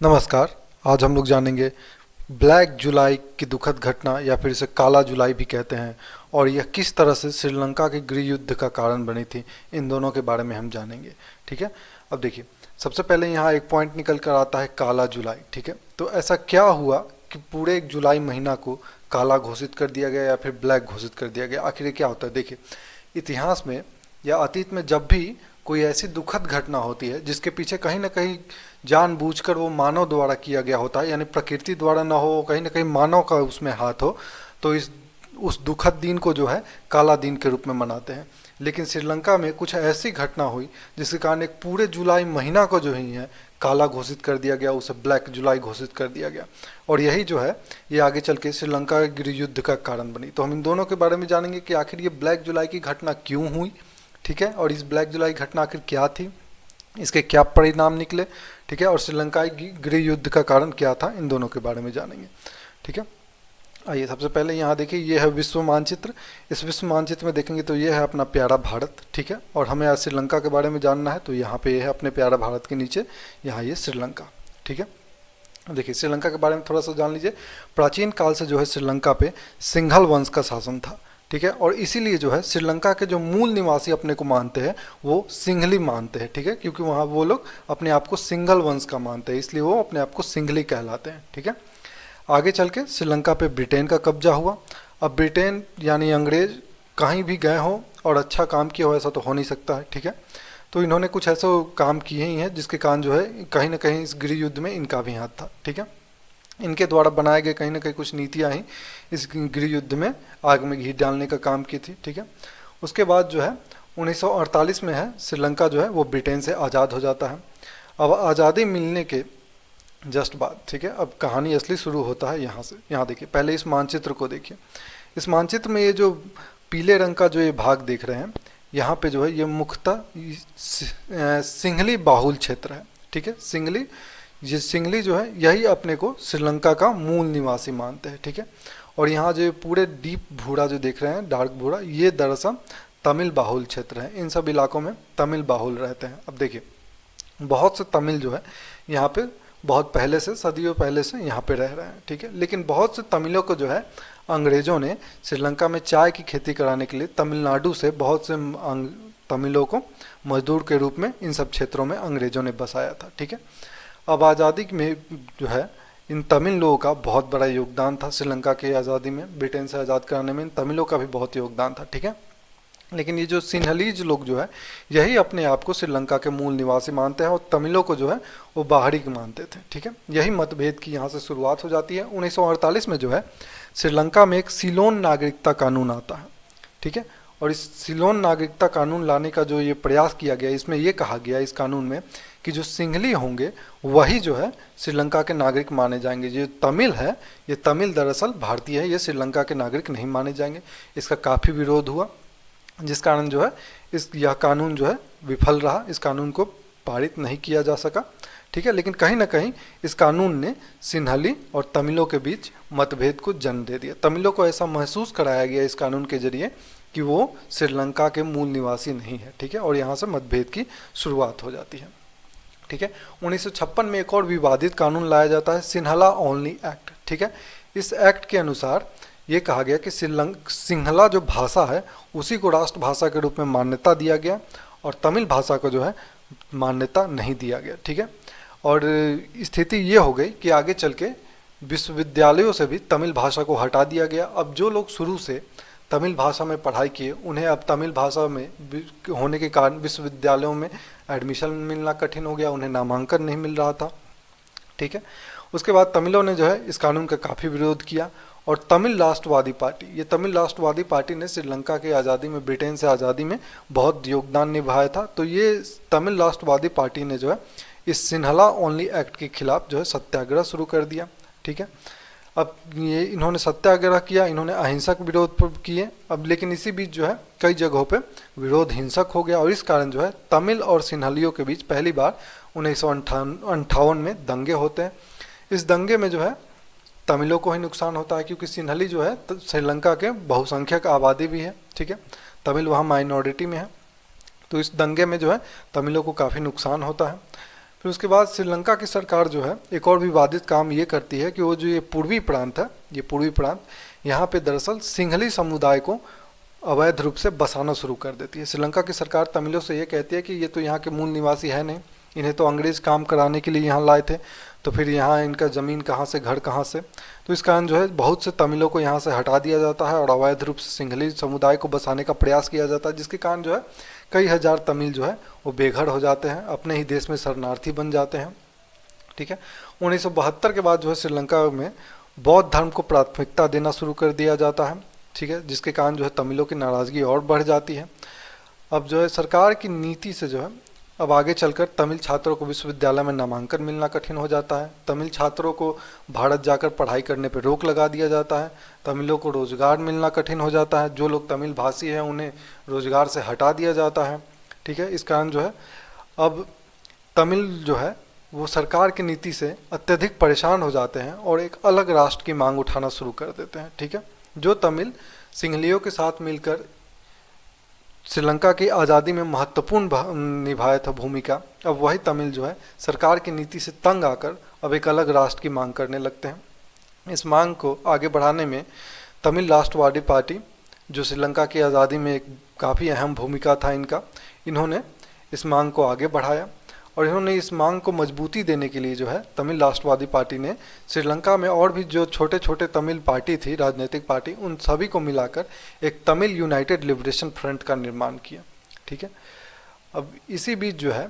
नमस्कार। आज हम लोग जानेंगे ब्लैक जुलाई की दुखद घटना या फिर इसे काला जुलाई भी कहते हैं और यह किस तरह से श्रीलंका के गृह युद्ध का कारण बनी थी। इन दोनों के बारे में हम जानेंगे। ठीक है, अब देखिए, सबसे पहले यहाँ एक पॉइंट निकल कर आता है काला जुलाई। ठीक है, तो ऐसा क्या हुआ कि पूरे एक जुलाई महीना को काला घोषित कर दिया गया या फिर ब्लैक घोषित कर दिया गया। आखिर ये क्या होता है? देखिए, इतिहास में या अतीत में जब भी कोई ऐसी दुखद घटना होती है जिसके पीछे कहीं ना कहीं जानबूझकर वो मानव द्वारा किया गया होता है, यानी प्रकृति द्वारा ना हो, कहीं ना कहीं मानव का उसमें हाथ हो, तो इस उस दुखद दिन को जो है काला दिन के रूप में मनाते हैं। लेकिन श्रीलंका में कुछ ऐसी घटना हुई जिसके कारण एक पूरे जुलाई महीना को जो ही है काला घोषित कर दिया गया, उसे ब्लैक जुलाई घोषित कर दिया गया। और यही जो है ये आगे चल के श्रीलंका के गृह युद्ध का कारण बनी। तो हम इन दोनों के बारे में जानेंगे कि आखिर ये ब्लैक जुलाई की घटना क्यों हुई। ठीक है, और इस ब्लैक जुलाई घटना आखिर क्या थी, इसके क्या परिणाम निकले। ठीक है, और श्रीलंका की गृह युद्ध का कारण क्या था, इन दोनों के बारे में जानेंगे। ठीक है, आइए सबसे पहले यहाँ देखिए, ये है विश्व मानचित्र। इस विश्व मानचित्र में देखेंगे तो ये है अपना प्यारा भारत। ठीक है, और हमें आज श्रीलंका के बारे में जानना है, तो यहाँ पे ये है अपने प्यारा भारत के नीचे, यहाँ ये श्रीलंका। ठीक है, देखिए श्रीलंका के बारे में थोड़ा सा जान लीजिए। प्राचीन काल से जो है श्रीलंका पे सिंघल वंश का शासन था। ठीक है, और इसीलिए जो है श्रीलंका के जो मूल निवासी अपने को मानते हैं वो सिंघली मानते हैं। ठीक है, क्योंकि वहाँ वो लोग अपने आप को सिंघल वंश का मानते हैं, इसलिए वो अपने आप को सिंघली कहलाते हैं। ठीक है, आगे चल के श्रीलंका पे ब्रिटेन का कब्जा हुआ। अब ब्रिटेन यानी अंग्रेज कहीं भी गए हों और अच्छा काम किया हो ऐसा तो हो नहीं सकता है। ठीक है, तो इन्होंने कुछ ऐसे काम किए ही हैं जिसके कारण जो है कहीं ना कहीं इस गृह युद्ध में इनका भी हाथ था। ठीक है, इनके द्वारा बनाए गए कहीं ना कहीं कुछ नीतियाँ ही इस गृह युद्ध में आग में घी डालने का काम की थी। ठीक है, उसके बाद जो है 1948 में है श्रीलंका जो है वो ब्रिटेन से आज़ाद हो जाता है। अब आज़ादी मिलने के जस्ट बाद, ठीक है, अब कहानी असली शुरू होता है यहाँ से। यहाँ देखिए, पहले इस मानचित्र को देखिए। इस मानचित्र में ये जो पीले रंग का जो ये भाग देख रहे हैं, यहाँ पे जो है ये मुख्यतः सिंघली बाहुल क्षेत्र है। ठीक है, सिंघली, ये सिंघली जो है यही अपने को श्रीलंका का मूल निवासी मानते हैं। ठीक है, और यहाँ जो पूरे डीप भूरा जो देख रहे हैं, डार्क भूरा, ये दरअसल तमिल बाहुल क्षेत्र है। इन सब इलाकों में तमिल बाहुल रहते हैं। अब देखिए, बहुत से तमिल जो है यहाँ पे बहुत पहले से, सदियों पहले से यहाँ पे रह रहे हैं। ठीक है, लेकिन बहुत से तमिलों को जो है अंग्रेज़ों ने श्रीलंका में चाय की खेती कराने के लिए तमिलनाडु से बहुत से तमिलों को मजदूर के रूप में इन सब क्षेत्रों में अंग्रेज़ों ने बसाया था। ठीक है, अब आज़ादी में जो है इन तमिल लोगों का बहुत बड़ा योगदान था। श्रीलंका की आज़ादी में, ब्रिटेन से आज़ाद कराने में इन तमिलों का भी बहुत योगदान था। ठीक है, लेकिन ये जो सिन्हलीज लोग जो है यही अपने आप को श्रीलंका के मूल निवासी मानते हैं और तमिलों को जो है वो बाहरी मानते थे। ठीक है, यही मतभेद की यहाँ से शुरुआत हो जाती है। 1948 में जो है श्रीलंका में एक सिलोन नागरिकता कानून आता है। ठीक है, और इस सिलोन नागरिकता कानून लाने का जो ये प्रयास किया गया, इसमें ये कहा गया इस कानून में कि जो सिंघली होंगे वही जो है श्रीलंका के नागरिक माने जाएंगे। जो तमिल है, ये तमिल दरअसल भारतीय है, ये श्रीलंका के नागरिक नहीं माने जाएंगे। इसका काफ़ी विरोध हुआ, जिस कारण जो है यह कानून जो है विफल रहा। इस कानून को पारित नहीं किया जा सका। ठीक है, लेकिन कहीं ना कहीं इस कानून ने सिन्हली और तमिलों के बीच मतभेद को जन्म दे दिया। तमिलों को ऐसा महसूस कराया गया इस कानून के जरिए कि वो श्रीलंका के मूल निवासी नहीं है। ठीक है, और यहाँ से मतभेद की शुरुआत हो जाती है। ठीक है, 1956 में एक और विवादित कानून लाया जाता है, सिन्हला ओनली एक्ट। ठीक है, इस एक्ट के अनुसार ये कहा गया कि सिंहला जो भाषा है उसी को राष्ट्रभाषा के रूप में मान्यता दिया गया और तमिल भाषा को जो है मान्यता नहीं दिया गया। ठीक है, और स्थिति ये हो गई कि आगे चल के विश्वविद्यालयों से भी तमिल भाषा को हटा दिया गया। अब जो लोग शुरू से तमिल भाषा में पढ़ाई किए, उन्हें अब तमिल भाषा में होने के कारण विश्वविद्यालयों में एडमिशन मिलना कठिन हो गया, उन्हें नामांकन नहीं मिल रहा था। ठीक है, उसके बाद तमिलों ने जो है इस कानून का काफ़ी विरोध किया और तमिल राष्ट्रवादी पार्टी, ये तमिल राष्ट्रवादी पार्टी ने श्रीलंका की आज़ादी में, ब्रिटेन से आज़ादी में बहुत योगदान निभाया था। तो ये तमिल राष्ट्रवादी पार्टी ने जो है इस सिन्हला ओनली एक्ट के खिलाफ जो है सत्याग्रह शुरू कर दिया। ठीक है, अब ये इन्होंने सत्याग्रह किया, इन्होंने अहिंसक विरोध किए। अब लेकिन इसी बीच जो है कई जगहों पे विरोध हिंसक हो गया और इस कारण जो है तमिल और सिन्हलियों के बीच पहली बार 1958 में दंगे होते हैं। इस दंगे में जो है तमिलों को ही नुकसान होता है, क्योंकि सिन्हली जो है श्रीलंका के बहुसंख्यक आबादी भी है। ठीक है, तमिल वहाँ माइनॉरिटी में है, तो इस दंगे में जो है तमिलों को काफ़ी नुकसान होता है। फिर उसके बाद श्रीलंका की सरकार जो है एक और विवादित काम ये करती है कि वो जो ये पूर्वी प्रांत है, ये पूर्वी प्रांत, यहाँ पे दरअसल सिंहली समुदाय को अवैध रूप से बसाना शुरू कर देती है। श्रीलंका की सरकार तमिलों से ये कहती है कि ये तो यहाँ के मूल निवासी है नहीं, इन्हें तो अंग्रेज काम कराने के लिए यहाँ लाए थे, तो फिर यहाँ इनका ज़मीन कहाँ से, घर कहाँ से। तो इस कारण जो है बहुत से तमिलों को यहाँ से हटा दिया जाता है और अवैध रूप से सिंहली समुदाय को बसाने का प्रयास किया जाता है, जिसके कारण जो है कई हजार तमिल जो है वो बेघर हो जाते हैं, अपने ही देश में शरणार्थी बन जाते हैं। ठीक है, 1972 के बाद जो है श्रीलंका में बौद्ध धर्म को प्राथमिकता देना शुरू कर दिया जाता है। ठीक है, जिसके कारण जो है तमिलों की नाराज़गी और बढ़ जाती है। अब जो है सरकार की नीति से जो है अब आगे चलकर तमिल छात्रों को विश्वविद्यालय में नामांकन मिलना कठिन हो जाता है। तमिल छात्रों को भारत जाकर पढ़ाई करने पर रोक लगा दिया जाता है। तमिलों को रोजगार मिलना कठिन हो जाता है। जो लोग तमिल भाषी हैं उन्हें रोजगार से हटा दिया जाता है। ठीक है, इस कारण जो है अब तमिल जो है वो सरकार की नीति से अत्यधिक परेशान हो जाते हैं और एक अलग राष्ट्र की मांग उठाना शुरू कर देते हैं। ठीक है, जो तमिल सिंहलियों के साथ मिलकर श्रीलंका की आज़ादी में महत्वपूर्ण निभाया था भूमिका, अब वही तमिल जो है सरकार की नीति से तंग आकर अब एक अलग राष्ट्र की मांग करने लगते हैं। इस मांग को आगे बढ़ाने में तमिल राष्ट्रवादी पार्टी, जो श्रीलंका की आज़ादी में एक काफ़ी अहम भूमिका था इनका, इन्होंने इस मांग को आगे बढ़ाया और इन्होंने इस मांग को मजबूती देने के लिए जो है तमिल राष्ट्रवादी पार्टी ने श्रीलंका में और भी जो छोटे छोटे तमिल पार्टी थी, राजनीतिक पार्टी, उन सभी को मिलाकर एक तमिल यूनाइटेड लिबरेशन फ्रंट का निर्माण किया। ठीक है, अब इसी बीच जो है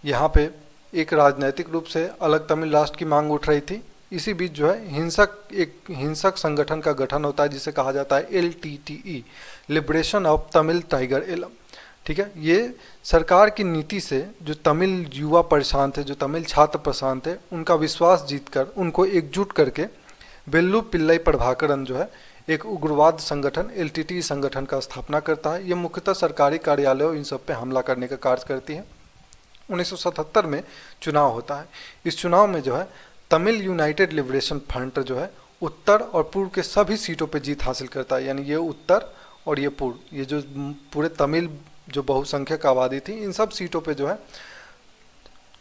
यहाँ पे एक राजनीतिक रूप से अलग तमिल राष्ट्र की मांग उठ रही थी। इसी बीच जो है एक हिंसक संगठन का गठन होता है जिसे कहा जाता है LTTE, liberation of Tamil tiger Eelam. ठीक है, ये सरकार की नीति से जो तमिल युवा परेशान थे, जो तमिल छात्र परेशान थे, उनका विश्वास जीतकर उनको एकजुट करके वेल्लू पिल्लई प्रभाकरन जो है एक उग्रवाद संगठन LTTE संगठन का स्थापना करता है। ये मुख्यतः सरकारी कार्यालयों इन सब पे हमला करने का कार्य करती है। 1977 में चुनाव होता है। इस चुनाव में जो है तमिल यूनाइटेड लिबरेशन फ्रंट जो है उत्तर और पूर्व के सभी सीटों पे जीत हासिल करता है। यानी ये उत्तर और ये पूर्व, ये जो पूरे तमिल जो बहुसंख्यक आबादी थी, इन सब सीटों पे जो है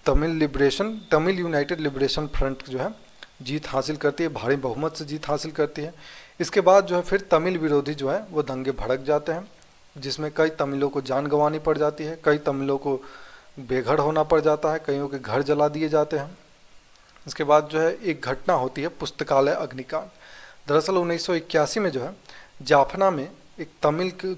तमिल यूनाइटेड लिबरेशन फ्रंट जो है जीत हासिल करती है, भारी बहुमत से जीत हासिल करती है। इसके बाद जो है फिर तमिल विरोधी जो है वो दंगे भड़क जाते हैं, जिसमें कई तमिलों को जान गंवानी पड़ जाती है, कई तमिलों को बेघर होना पड़ जाता है, कईयों के घर जला दिए जाते हैं। इसके बाद जो है एक घटना होती है पुस्तकालय अग्निकांड। दरअसल 1981 में जो है जाफना में एक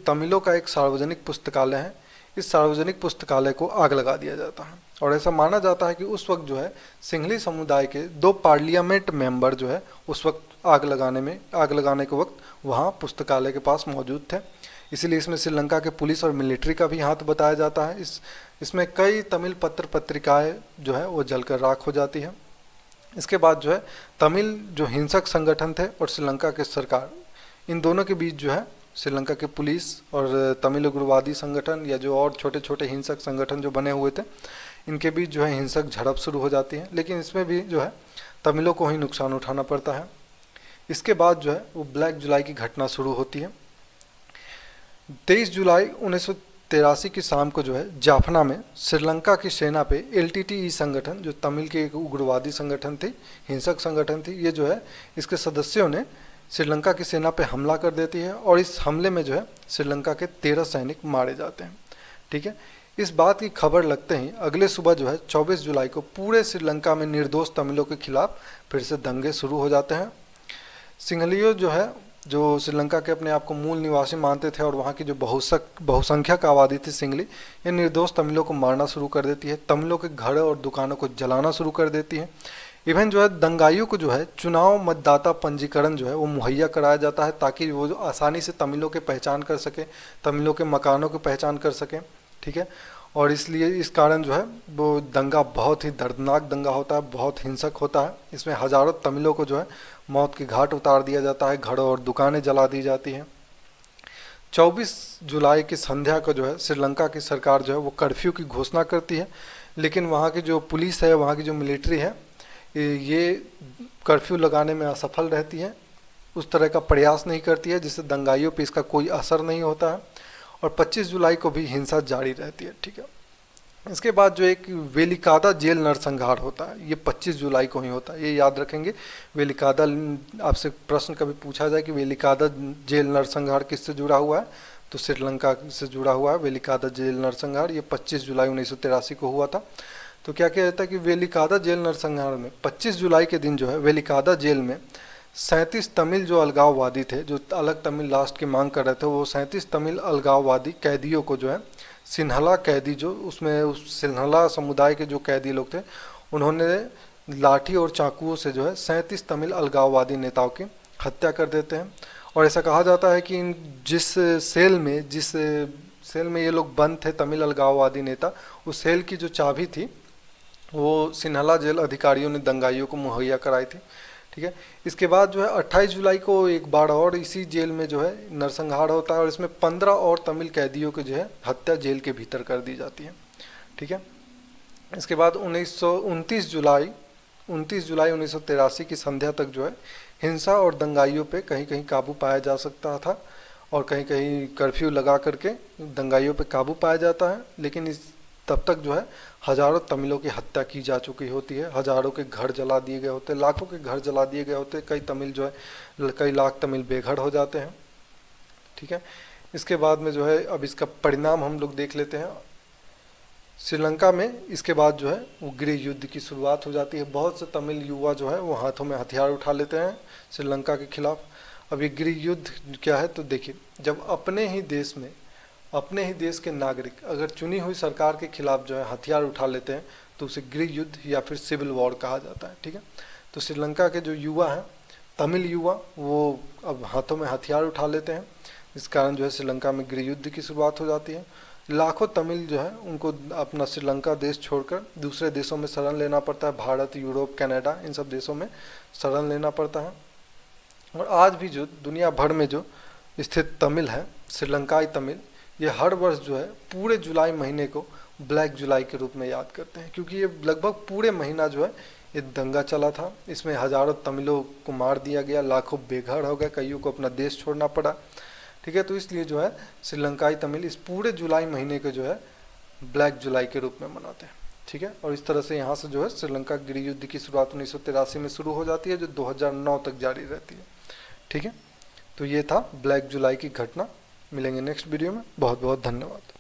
तमिलों का एक सार्वजनिक पुस्तकालय है। इस सार्वजनिक पुस्तकालय को आग लगा दिया जाता है और ऐसा माना जाता है कि उस वक्त जो है सिंहली समुदाय के 2 पार्लियामेंट मेंबर जो है उस वक्त आग लगाने के वक्त वहाँ पुस्तकालय के पास मौजूद थे। इसीलिए इसमें श्रीलंका के पुलिस और मिलिट्री का भी हाथ बताया जाता है। इसमें कई तमिल पत्र पत्रिकाएं जो है वो जलकर राख हो जाती है। इसके बाद जो है तमिल जो हिंसक संगठन थे और श्रीलंका के सरकार, इन दोनों के बीच जो है श्रीलंका के पुलिस और तमिल उग्रवादी संगठन या जो और छोटे छोटे हिंसक संगठन जो बने हुए थे, इनके बीच जो है हिंसक झड़प शुरू हो जाती है। लेकिन इसमें भी जो है तमिलों को ही नुकसान उठाना पड़ता है। इसके बाद जो है वो ब्लैक जुलाई की घटना शुरू होती है। 23 जुलाई 1983 की शाम को जो है जाफना में श्रीलंका की सेना पे LTTE संगठन, जो तमिल की एक उग्रवादी संगठन थी, हिंसक संगठन थी, ये जो है इसके सदस्यों ने श्रीलंका की सेना पे हमला कर देती है और इस हमले में जो है श्रीलंका के 13 सैनिक मारे जाते हैं। ठीक है, इस बात की खबर लगते ही अगले सुबह जो है 24 जुलाई को पूरे श्रीलंका में निर्दोष तमिलों के खिलाफ फिर से दंगे शुरू हो जाते हैं। सिंहलियों जो है, जो श्रीलंका के अपने आप को मूल निवासी मानते थे और वहाँ की जो बहुसंख्यक आबादी थी सिंहली, ये निर्दोष तमिलों को मारना शुरू कर देती है, तमिलों के घर और दुकानों को जलाना शुरू कर देती है। इवन जो है दंगाइयों को जो है चुनाव मतदाता पंजीकरण जो है वो मुहैया कराया जाता है ताकि वो जो आसानी से तमिलों के पहचान कर सके, तमिलों के मकानों की पहचान कर सके। ठीक है, और इसलिए इस कारण जो है वो दंगा बहुत ही दर्दनाक दंगा होता है, बहुत हिंसक होता है। इसमें हजारों तमिलों को जो है मौत की घाट उतार दिया जाता है, घरों और दुकानें जला दी जाती हैं। 24 जुलाई की संध्या को जो है श्रीलंका की सरकार जो है वो कर्फ्यू की घोषणा करती है, लेकिन वहाँ की जो पुलिस है, वहाँ की जो मिलिट्री है, ये कर्फ्यू लगाने में असफल रहती है, उस तरह का प्रयास नहीं करती है, जिससे दंगाइयों पे इसका कोई असर नहीं होता है और 25 जुलाई को भी हिंसा जारी रहती है। ठीक है, इसके बाद जो एक वेलिकादा जेल नरसंहार होता है, ये 25 जुलाई को ही होता है, ये याद रखेंगे। वेलिकादा, आपसे प्रश्न कभी पूछा जाए कि वेलिकादा जेल नरसंहार किससे जुड़ा हुआ है, तो श्रीलंका से जुड़ा हुआ है। वेलिकादा जेल नरसंहार ये 25 जुलाई 1983 को हुआ था। तो क्या क्या रहता है कि वेलिकादा जेल नरसंहार में 25 जुलाई के दिन जो है वेलिकादा जेल में 37 तमिल जो अलगाववादी थे, जो अलग तमिल राष्ट्र की मांग कर रहे थे, वो 37 तमिल अलगाववादी कैदियों को जो है, सिन्हला कैदी जो उसमें उस सिन्हला समुदाय के जो कैदी लोग थे, उन्होंने लाठी और चाकुओं से जो है 37 तमिल अलगाववादी नेताओं की हत्या कर देते हैं। और ऐसा कहा जाता है कि इन जिस सेल में ये लोग बंद थे तमिल अलगाववादी नेता, उस सेल की जो चाबी थी वो सिन्हला जेल अधिकारियों ने दंगाइयों को मुहैया कराई थी। ठीक है, इसके बाद जो है 28 जुलाई को एक बार और इसी जेल में जो है नरसंहार होता है और इसमें 15 और तमिल कैदियों की जो है हत्या जेल के भीतर कर दी जाती है। ठीक है, इसके बाद 29 जुलाई 1983 की संध्या तक जो है हिंसा और दंगाइयों पे कहीं कहीं काबू पाया जा सकता था और कहीं कहीं कर्फ्यू लगा करके दंगाइयों पे काबू पाया जाता है। लेकिन इस तब तक जो है हजारों तमिलों की हत्या की जा चुकी होती है, हजारों के घर जला दिए गए होते, लाखों के घर जला दिए गए होते, कई तमिल जो है कई लाख तमिल बेघर हो जाते हैं। ठीक है, इसके बाद में जो है अब इसका परिणाम हम लोग देख लेते हैं। श्रीलंका में इसके बाद जो है वो गृह युद्ध की शुरुआत हो जाती है। बहुत से तमिल युवा जो है वो हाथों में हथियार उठा लेते हैं श्रीलंका के खिलाफ। अब ये गृह युद्ध क्या है, तो देखिए, जब अपने ही देश में अपने ही देश के नागरिक अगर चुनी हुई सरकार के खिलाफ जो है हथियार उठा लेते हैं तो उसे गृह युद्ध या फिर सिविल वॉर कहा जाता है। ठीक है, तो श्रीलंका के जो युवा हैं, तमिल युवा, वो अब हाथों में हथियार उठा लेते हैं। इस कारण जो है श्रीलंका में गृह युद्ध की शुरुआत हो जाती है। लाखों तमिल जो है उनको अपना श्रीलंका देश छोड़कर दूसरे देशों में शरण लेना पड़ता है, भारत, यूरोप, कनाडा, इन सब देशों में शरण लेना पड़ता है। और आज भी जो दुनिया भर में जो स्थित तमिल है, श्रीलंकाई तमिल, ये हर वर्ष जो है पूरे जुलाई महीने को ब्लैक जुलाई के रूप में याद करते हैं, क्योंकि ये लगभग पूरे महीना जो है ये दंगा चला था। इसमें हजारों तमिलों को मार दिया गया, लाखों बेघर हो गए, कईयों को अपना देश छोड़ना पड़ा। ठीक है, तो इसलिए जो है श्रीलंकाई तमिल इस पूरे जुलाई महीने को जो है ब्लैक जुलाई के रूप में मनाते हैं। ठीक है, और इस तरह से यहाँ से जो है श्रीलंका गृह युद्ध की शुरुआत 1983 में शुरू हो जाती है, जो 2009 तक जारी रहती है। ठीक है, तो ये था ब्लैक जुलाई की घटना। मिलेंगे नेक्स्ट वीडियो में। बहुत बहुत धन्यवाद।